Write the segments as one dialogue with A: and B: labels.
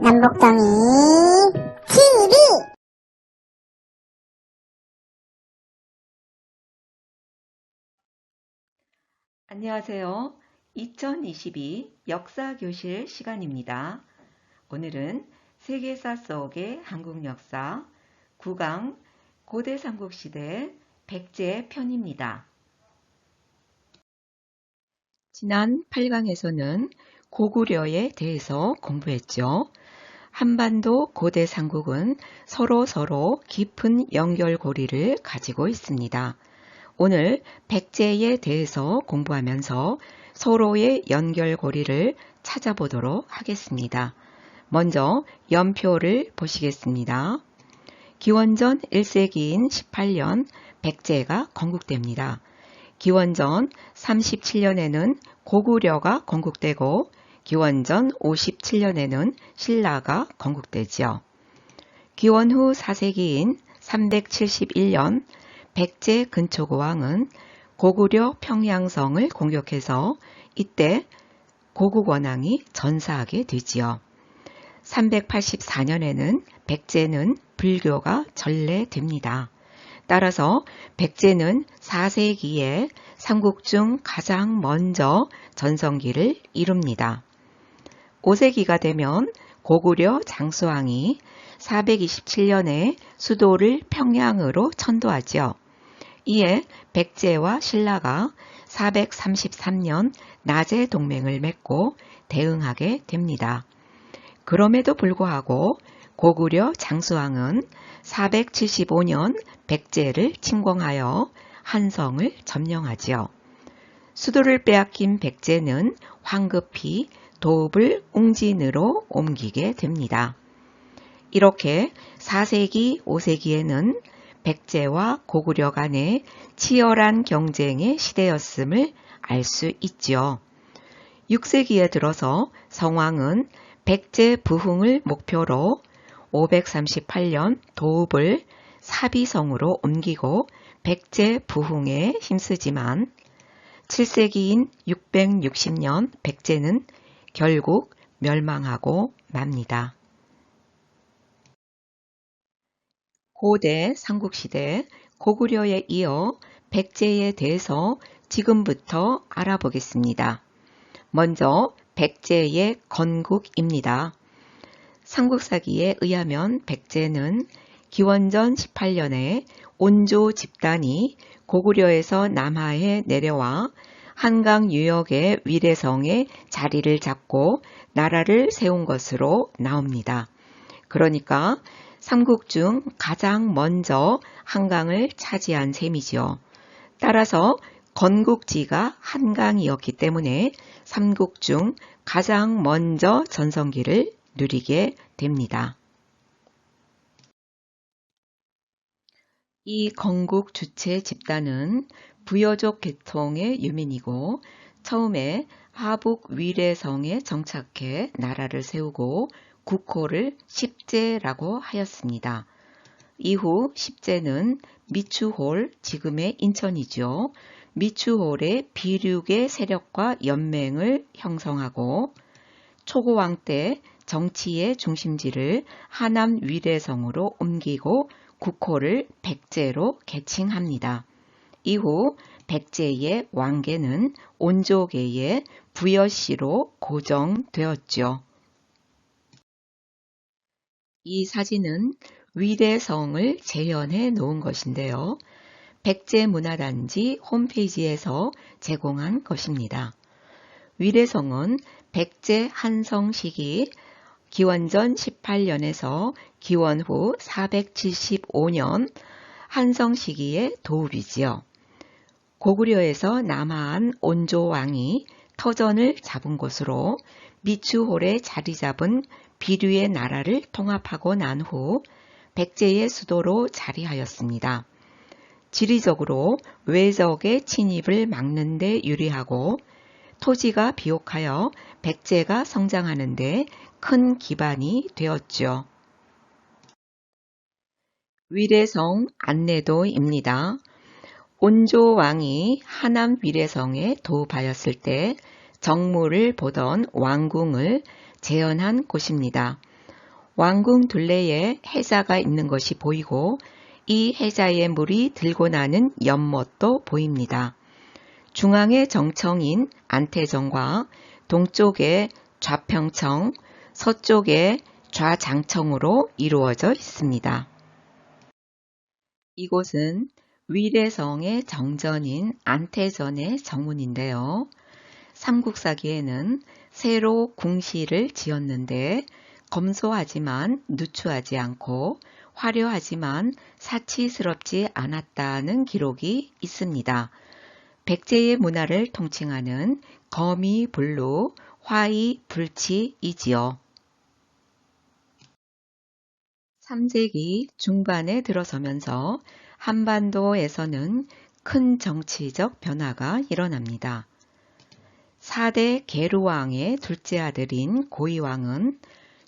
A: 남북정이 TV.
B: 안녕하세요. 2022 역사교실 시간입니다. 오늘은 세계사 속의 한국 역사 9강 고대 삼국시대 백제 편입니다. 지난 8강에서는 고구려에 대해서 공부했죠. 한반도 고대 삼국은 서로 깊은 연결고리를 가지고 있습니다. 오늘 백제에 대해서 공부하면서 서로의 연결고리를 찾아보도록 하겠습니다. 먼저 연표를 보시겠습니다. 기원전 1세기인 18년 백제가 건국됩니다. 기원전 37년에는 고구려가 건국되고 기원전 57년에는 신라가 건국되지요. 기원 후 4세기인 371년 백제 근초고왕은 고구려 평양성을 공격해서 이때 고국원왕이 전사하게 되지요. 384년에는 백제는 불교가 전래됩니다. 따라서 백제는 4세기에 삼국 중 가장 먼저 전성기를 이룹니다. 5세기가 되면 고구려 장수왕이 427년에 수도를 평양으로 천도하죠. 이에 백제와 신라가 433년 나제 동맹을 맺고 대응하게 됩니다. 그럼에도 불구하고 고구려 장수왕은 475년 백제를 침공하여 한성을 점령하지요. 수도를 빼앗긴 백제는 황급히 도읍을 웅진으로 옮기게 됩니다. 이렇게 4세기, 5세기에는 백제와 고구려 간의 치열한 경쟁의 시대였음을 알 수 있지요. 6세기에 들어서 성왕은 백제 부흥을 목표로 538년 도읍을 사비성으로 옮기고 백제 부흥에 힘쓰지만 7세기인 660년 백제는 결국 멸망하고 맙니다. 고대 삼국시대 고구려에 이어 백제에 대해서 지금부터 알아보겠습니다. 먼저 백제의 건국입니다. 삼국사기에 의하면 백제는 기원전 18년에 온조 집단이 고구려에서 남하에 내려와 한강 유역의 위례성에 자리를 잡고 나라를 세운 것으로 나옵니다. 그러니까 삼국 중 가장 먼저 한강을 차지한 셈이지요. 따라서 건국지가 한강이었기 때문에 삼국 중 가장 먼저 전성기를 누리게 됩니다. 이 건국 주체 집단은 부여족 계통의 유민이고 처음에 하북 위례성에 정착해 나라를 세우고 국호를 십제라고 하였습니다. 이후 십제는 미추홀, 지금의 인천이죠. 미추홀의 비륙의 세력과 연맹을 형성하고 초고왕 때 정치의 중심지를 하남 위례성으로 옮기고 국호를 백제로 개칭합니다. 이후 백제의 왕계는 온조계의 부여시로 고정되었죠. 이 사진은 위례성을 재현해 놓은 것인데요. 백제문화단지 홈페이지에서 제공한 것입니다. 위례성은 백제 한성 시기 기원전 18년에서 기원 후 475년 한성 시기의 도읍이지요. 고구려에서 남하한 온조왕이 터전을 잡은 곳으로 미추홀에 자리 잡은 비류의 나라를 통합하고 난 후 백제의 수도로 자리하였습니다. 지리적으로 외적의 침입을 막는 데 유리하고 토지가 비옥하여 백제가 성장하는 데 큰 기반이 되었죠. 위례성 안내도입니다. 온조왕이 하남 위례성에 도읍하였을 때 정무를 보던 왕궁을 재현한 곳입니다. 왕궁 둘레에 해자가 있는 것이 보이고 이 해자의 물이 들고 나는 연못도 보입니다. 중앙의 정청인 안태정과 동쪽의 좌평청, 서쪽의 좌장청으로 이루어져 있습니다. 이곳은 위례성의 정전인 안태전의 정문인데요. 삼국사기에는 새로 궁시를 지었는데 검소하지만 누추하지 않고 화려하지만 사치스럽지 않았다는 기록이 있습니다. 백제의 문화를 통칭하는 거미 불루, 화이 불치이지요. 3세기 중반에 들어서면서 한반도에서는 큰 정치적 변화가 일어납니다. 4대 계루왕의 둘째 아들인 고이왕은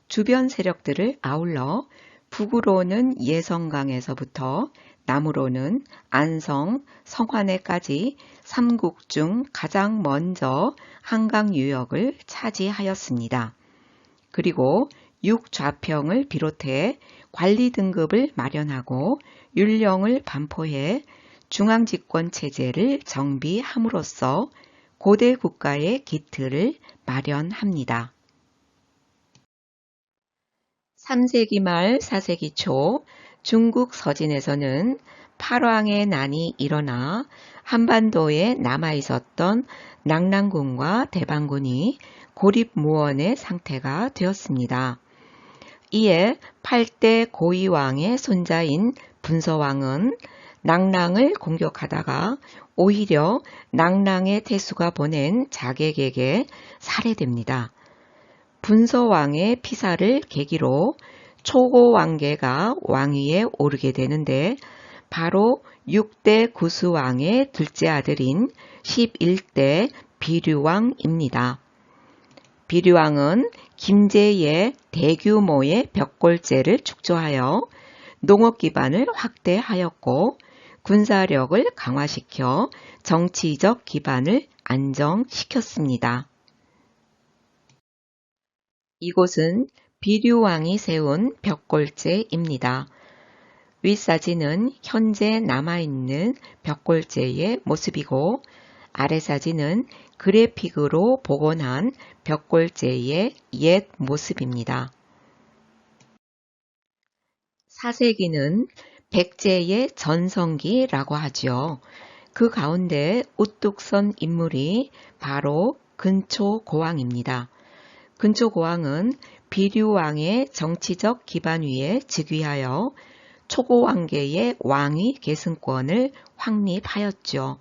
B: 주변 세력들을 아울러 북으로는 예성강에서부터 남으로는 안성, 성화내까지 삼국 중 가장 먼저 한강 유역을 차지하였습니다. 그리고 육좌평을 비롯해 관리 등급을 마련하고 율령을 반포해 중앙집권 체제를 정비함으로써 고대 국가의 기틀을 마련합니다. 3세기 말 4세기 초 중국 서진에서는 팔왕의 난이 일어나 한반도에 남아있었던 낙랑군과 대방군이 고립무원의 상태가 되었습니다. 이에 8대 고이왕의 손자인 분서왕은 낙랑을 공격하다가 오히려 낙랑의 태수가 보낸 자객에게 살해됩니다. 분서왕의 피살을 계기로 초고왕계가 왕위에 오르게 되는데 바로 6대 구수왕의 둘째 아들인 11대 비류왕입니다. 비류왕은 김제의 대규모의 벽골제를 축조하여 농업 기반을 확대하였고 군사력을 강화시켜 정치적 기반을 안정시켰습니다. 이곳은 비류왕이 세운 벽골제입니다. 윗사진은 현재 남아있는 벽골제의 모습이고 아래사진은 그래픽으로 복원한 벽골제의 옛 모습입니다. 4세기는 백제의 전성기라고 하죠. 그 가운데 우뚝 선 인물이 바로 근초고왕입니다. 근초고왕은 비류왕의 정치적 기반 위에 즉위하여 초고왕계의 왕위 계승권을 확립하였죠.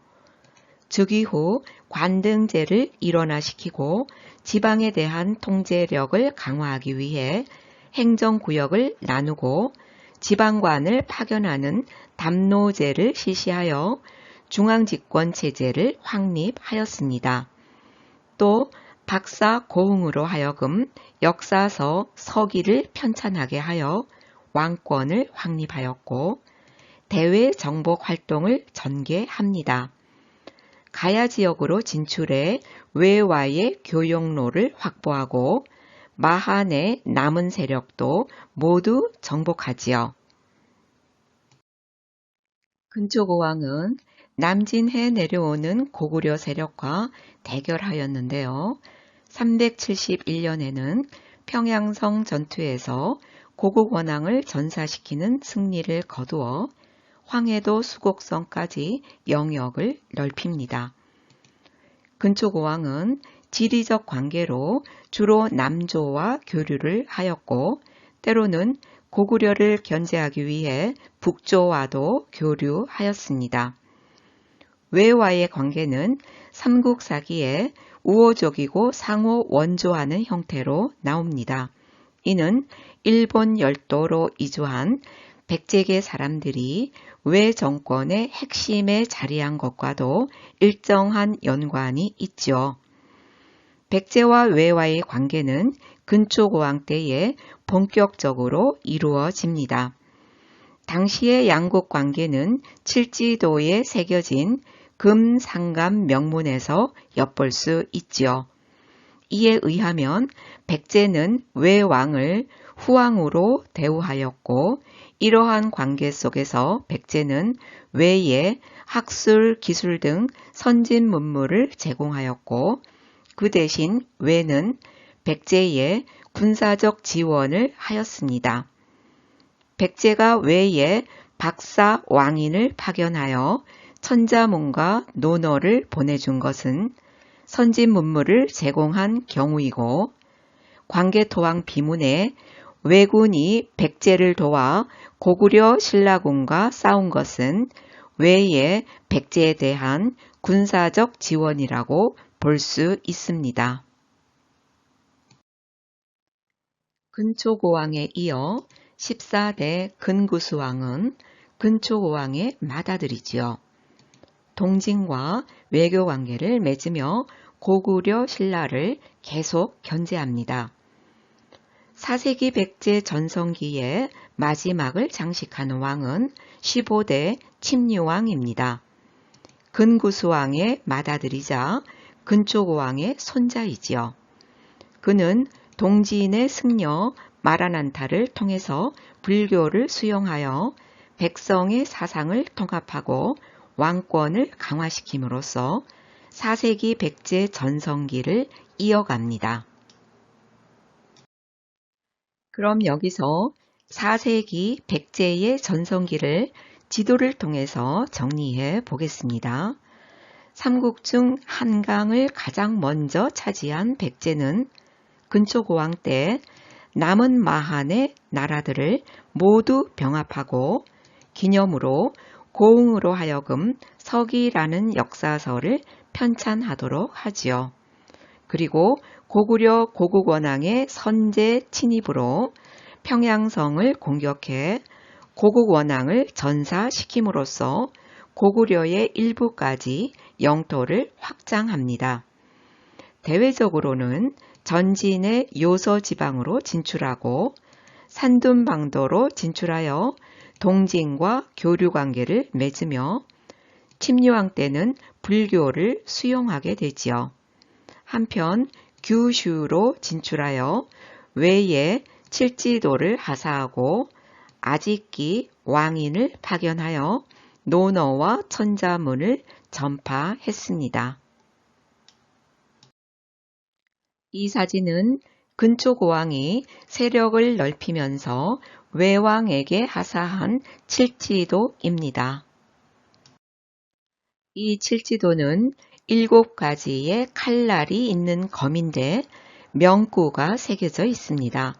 B: 즉위 후 관등제를 일원화시키고 지방에 대한 통제력을 강화하기 위해 행정구역을 나누고 지방관을 파견하는 담노제를 실시하여 중앙집권 체제를 확립하였습니다. 또 박사 고흥으로 하여금 역사서 서기를 편찬하게 하여 왕권을 확립하였고 대외 정복 활동을 전개합니다. 가야 지역으로 진출해 외와의 교역로를 확보하고 마한의 남은 세력도 모두 정복하지요. 근초고왕은 남진해 내려오는 고구려 세력과 대결하였는데요. 371년에는 평양성 전투에서 고국 원앙을 전사시키는 승리를 거두어 황해도 수곡성까지 영역을 넓힙니다. 근초고왕은 지리적 관계로 주로 남조와 교류를 하였고 때로는 고구려를 견제하기 위해 북조와도 교류하였습니다. 외와의 관계는 삼국사기에 우호적이고 상호 원조하는 형태로 나옵니다. 이는 일본 열도로 이주한 백제계 사람들이 외 정권의 핵심에 자리한 것과도 일정한 연관이 있죠. 백제와 외와의 관계는 근초고왕 때에 본격적으로 이루어집니다. 당시의 양국 관계는 칠지도에 새겨진 금상감 명문에서 엿볼 수 있지요. 이에 의하면 백제는 외왕을 후왕으로 대우하였고 이러한 관계 속에서 백제는 외에 학술, 기술 등 선진 문물을 제공하였고 그 대신 외는 백제에 군사적 지원을 하였습니다. 백제가 외에 박사 왕인을 파견하여 천자문과 논어를 보내준 것은 선진 문물을 제공한 경우이고 광개토왕 비문에 왜군이 백제를 도와 고구려 신라군과 싸운 것은 외에 백제에 대한 군사적 지원이라고 볼 수 있습니다. 근초고왕에 이어 14대 근구수왕은 근초고왕의 맏아들이지요. 동진과 외교 관계를 맺으며 고구려 신라를 계속 견제합니다. 4세기 백제 전성기의 마지막을 장식하는 왕은 15대 침류왕입니다. 근구수왕의 맏아들이자 근초고왕의 손자이지요. 그는 동지인의 승려 마라난타를 통해서 불교를 수용하여 백성의 사상을 통합하고 왕권을 강화시킴으로써 4세기 백제 전성기를 이어갑니다. 그럼 여기서 4세기 백제의 전성기를 지도를 통해서 정리해 보겠습니다. 삼국 중 한강을 가장 먼저 차지한 백제는 근초고왕 때 남은 마한의 나라들을 모두 병합하고 기념으로 고흥으로 하여금 서기라는 역사서를 편찬하도록 하지요. 그리고 고구려 고국원왕의 선제 침입으로 평양성을 공격해 고국원왕을 전사시킴으로써 고구려의 일부까지 영토를 확장합니다. 대외적으로는 전진의 요서 지방으로 진출하고 산둔방도로 진출하여 동진과 교류 관계를 맺으며 침류왕 때는 불교를 수용하게 되지요. 한편 규슈로 진출하여 외에 칠지도를 하사하고 아직기 왕인을 파견하여 논어와 천자문을 전파했습니다. 이 사진은 근초고왕이 세력을 넓히면서 외왕에게 하사한 칠지도입니다. 이 칠지도는 7가지의 칼날이 있는 검인데 명구가 새겨져 있습니다.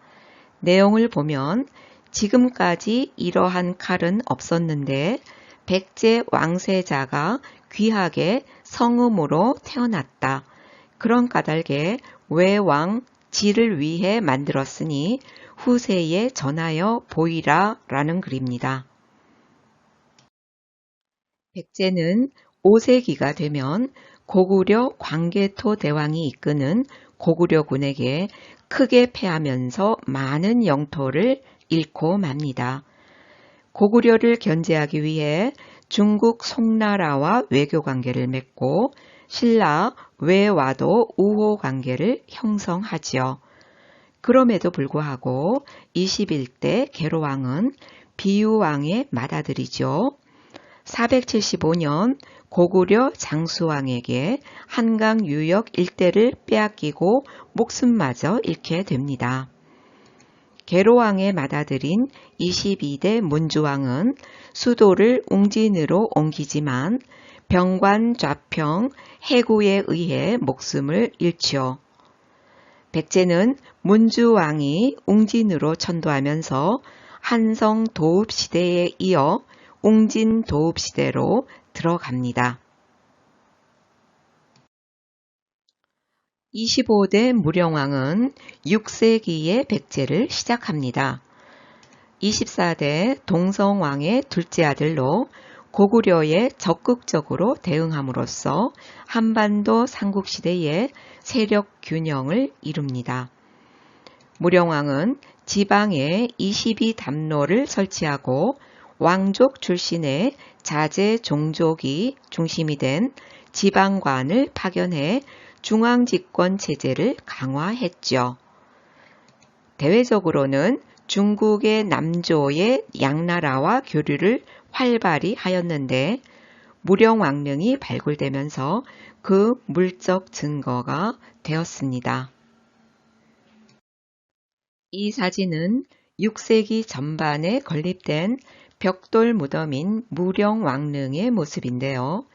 B: 내용을 보면 지금까지 이러한 칼은 없었는데 백제 왕세자가 귀하게 성음으로 태어났다. 그런 까닭에 외왕 지를 위해 만들었으니 후세에 전하여 보이라 라는 글입니다. 백제는 5세기가 되면 고구려 광개토 대왕이 이끄는 고구려군에게 크게 패하면서 많은 영토를 잃고 맙니다. 고구려를 견제하기 위해 중국 송나라와 외교관계를 맺고 신라 외와도 우호관계를 형성하지요. 그럼에도 불구하고 21대 계로왕은 비유왕의 맏아들이죠. 475년 고구려 장수왕에게 한강 유역 일대를 빼앗기고 목숨마저 잃게 됩니다. 계로왕의 맏아들인 22대 문주왕은 수도를 웅진으로 옮기지만 병관 좌평 해구에 의해 목숨을 잃지요. 백제는 문주왕이 웅진으로 천도하면서 한성 도읍시대에 이어 웅진 도읍시대로 들어갑니다. 25대 무령왕은 6세기에 백제를 시작합니다. 24대 동성왕의 둘째 아들로 고구려에 적극적으로 대응함으로써 한반도 삼국시대의 세력 균형을 이룹니다. 무령왕은 지방에 22담로를 설치하고 왕족 출신의 자제 종족이 중심이 된 지방관을 파견해 중앙집권 체제를 강화했죠. 대외적으로는 중국의 남조의 양나라와 교류를 활발히 하였는데 무령왕릉이 발굴되면서 그 물적 증거가 되었습니다. 이 사진은 6세기 전반에 건립된 벽돌 무덤인 무령왕릉의 모습인데요.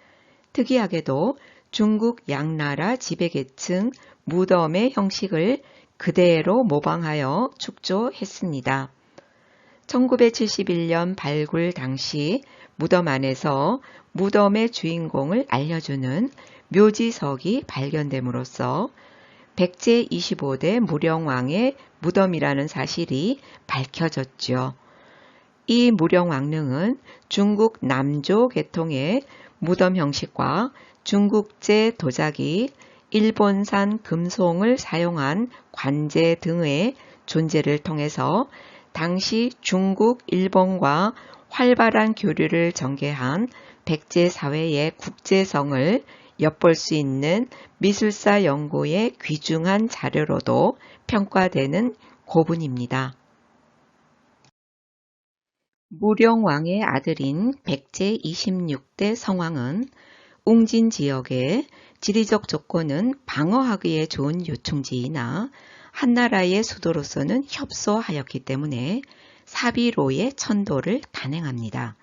B: 특이하게도 중국 양나라 지배계층 무덤의 형식을 그대로 모방하여 축조했습니다. 1971년 발굴 당시 무덤 안에서 무덤의 주인공을 알려주는 묘지석이 발견됨으로써 백제 25대 무령왕의 무덤이라는 사실이 밝혀졌죠. 이 무령왕릉은 중국 남조 계통의 무덤 형식과 중국제 도자기, 일본산 금송을 사용한 관제 등의 존재를 통해서 당시 중국, 일본과 활발한 교류를 전개한 백제 사회의 국제성을 엿볼 수 있는 미술사 연구의 귀중한 자료로도 평가되는 고분입니다. 무령왕의 아들인 백제 26대 성왕은 웅진 지역의 지리적 조건은 방어하기에 좋은 요충지이나 한나라의 수도로서는 협소하였기 때문에 사비로의 천도를 단행합니다.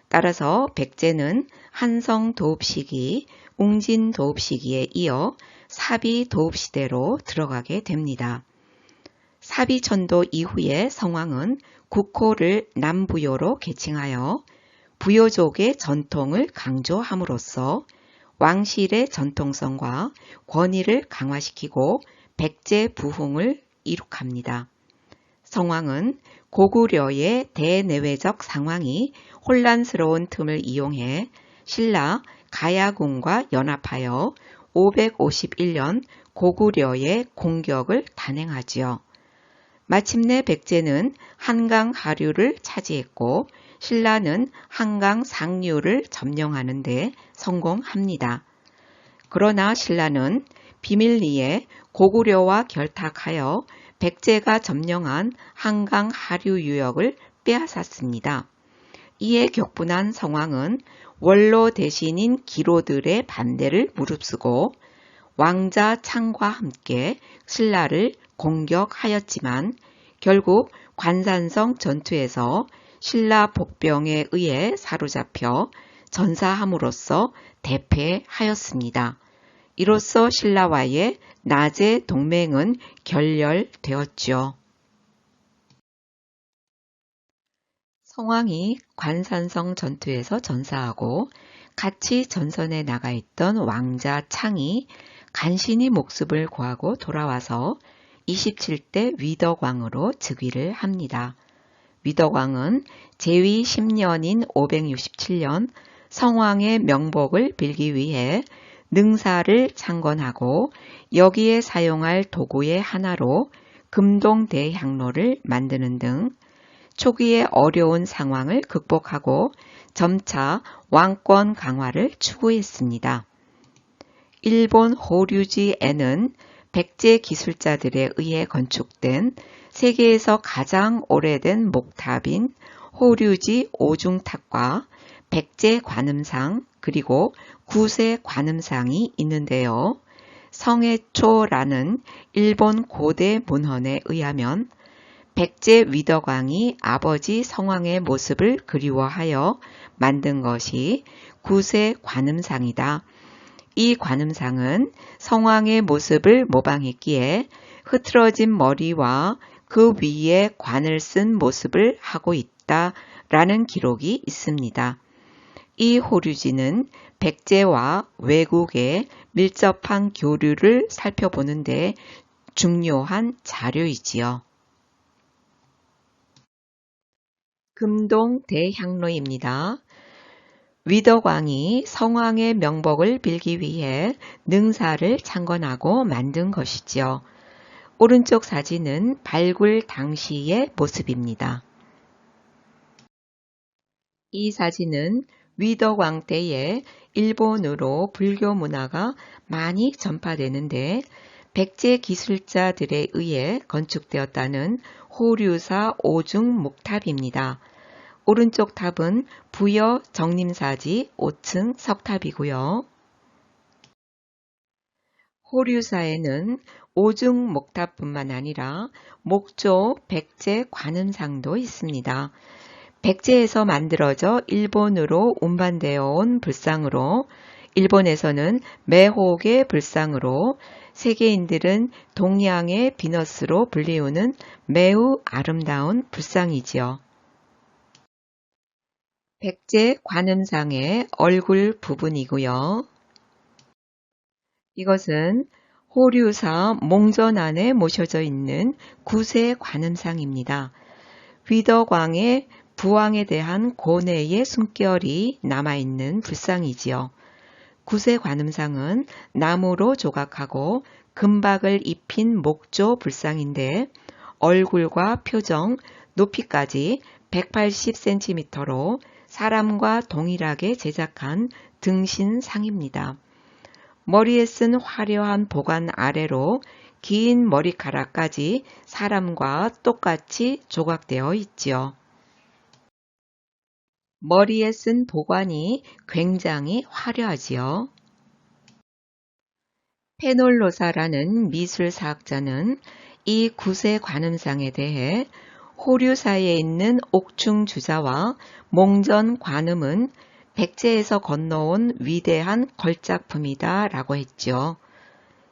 B: 따라서 백제는 한성 도읍 시기, 웅진 도읍 시기에 이어 사비 도읍 시대로 들어가게 됩니다. 사비천도 이후에 성왕은 국호를 남부요로 계칭하여 부요족의 전통을 강조함으로써 왕실의 전통성과 권위를 강화시키고 백제 부흥을 이룩합니다. 성왕은 고구려의 대내외적 상황이 혼란스러운 틈을 이용해 신라 가야궁과 연합하여 551년 고구려의 공격을 단행하지요. 마침내 백제는 한강 하류를 차지했고 신라는 한강 상류를 점령하는 데 성공합니다. 그러나 신라는 비밀리에 고구려와 결탁하여 백제가 점령한 한강 하류 유역을 빼앗았습니다. 이에 격분한 성왕은 원로 대신인 기로들의 반대를 무릅쓰고 왕자 창과 함께 신라를 공격하였지만 결국 관산성 전투에서 신라 복병에 의해 사로잡혀 전사함으로써 대패하였습니다. 이로써 신라와의 낮의 동맹은 결렬되었죠. 성왕이 관산성 전투에서 전사하고 같이 전선에 나가 있던 왕자 창이 간신히 목숨을 구하고 돌아와서 27대 위덕왕으로 즉위를 합니다. 위덕왕은 제위 10년인 567년 성왕의 명복을 빌기 위해 능사를 창건하고 여기에 사용할 도구의 하나로 금동대향로를 만드는 등 초기의 어려운 상황을 극복하고 점차 왕권 강화를 추구했습니다. 일본 호류지에는 백제 기술자들에 의해 건축된 세계에서 가장 오래된 목탑인 호류지 오중탑과 백제 관음상 그리고 구세 관음상이 있는데요. 성해초라는 일본 고대 문헌에 의하면 백제 위덕왕이 아버지 성왕의 모습을 그리워하여 만든 것이 구세 관음상이다. 이 관음상은 성왕의 모습을 모방했기에 흐트러진 머리와 그 위에 관을 쓴 모습을 하고 있다라는 기록이 있습니다. 이 호류지는 백제와 외국의 밀접한 교류를 살펴보는 데 중요한 자료이지요. 금동대향로입니다. 위덕왕이 성왕의 명복을 빌기 위해 능사를 창건하고 만든 것이지요. 오른쪽 사진은 발굴 당시의 모습입니다. 이 사진은 위덕왕 때에 일본으로 불교 문화가 많이 전파되는데 백제 기술자들에 의해 건축되었다는 호류사 오중목탑입니다. 오른쪽 탑은 부여 정림사지 5층 석탑이고요. 호류사에는 오중목탑뿐만 아니라 목조 백제 관음상도 있습니다. 백제에서 만들어져 일본으로 운반되어 온 불상으로 일본에서는 매혹의 불상으로 세계인들은 동양의 비너스로 불리우는 매우 아름다운 불상이지요. 백제 관음상의 얼굴 부분이고요. 이것은 호류사 몽전 안에 모셔져 있는 구세 관음상입니다. 위덕왕의 부왕에 대한 고뇌의 숨결이 남아있는 불상이지요. 구세 관음상은 나무로 조각하고 금박을 입힌 목조 불상인데 얼굴과 표정, 높이까지 180cm로 사람과 동일하게 제작한 등신상입니다. 머리에 쓴 화려한 보관 아래로 긴 머리카락까지 사람과 똑같이 조각되어 있지요. 머리에 쓴 보관이 굉장히 화려하지요. 페놀로사라는 미술사학자는 이 구세 관음상에 대해 호류사에 있는 옥충주자와 몽전 관음은 백제에서 건너온 위대한 걸작품이다 라고 했죠.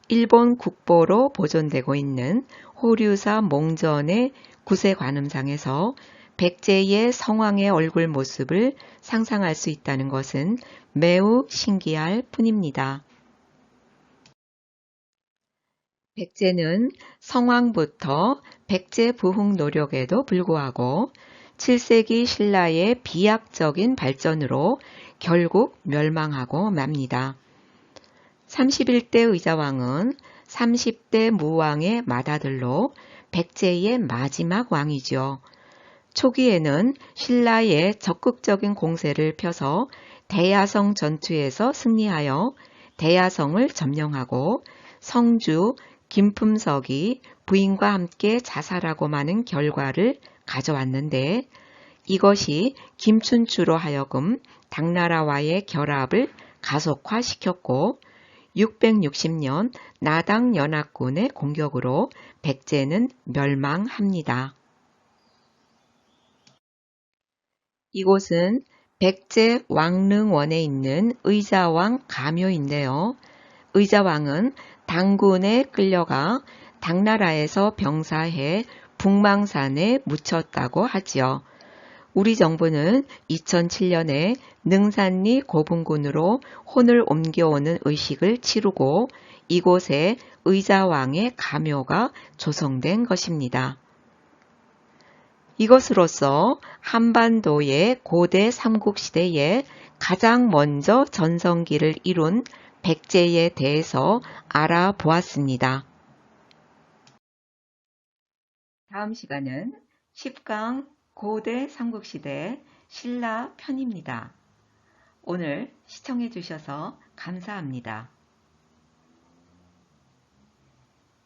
B: 일본 국보로 보존되고 있는 호류사 몽전의 구세 관음상에서 백제의 성왕의 얼굴 모습을 상상할 수 있다는 것은 매우 신기할 뿐입니다. 백제는 성왕부터 백제 부흥 노력에도 불구하고 7세기 신라의 비약적인 발전으로 결국 멸망하고 맙니다. 31대 의자왕은 30대 무왕의 맏아들로 백제의 마지막 왕이죠. 초기에는 신라의 적극적인 공세를 펴서 대야성 전투에서 승리하여 대야성을 점령하고 성주 김품석이 부인과 함께 자살하고 마는 결과를 가져왔는데 이것이 김춘추로 하여금 당나라와의 결합을 가속화시켰고 660년 나당 연합군의 공격으로 백제는 멸망합니다. 이곳은 백제 왕릉원에 있는 의자왕 가묘인데요. 의자왕은 당군에 끌려가 당나라에서 병사해 북망산에 묻혔다고 하지요. 우리 정부는 2007년에 능산리 고분군으로 혼을 옮겨오는 의식을 치르고 이곳에 의자왕의 가묘가 조성된 것입니다. 이것으로서 한반도의 고대 삼국시대에 가장 먼저 전성기를 이룬 백제에 대해서 알아보았습니다. 다음 시간은 10강 고대 삼국시대 신라 편입니다. 오늘 시청해 주셔서 감사합니다.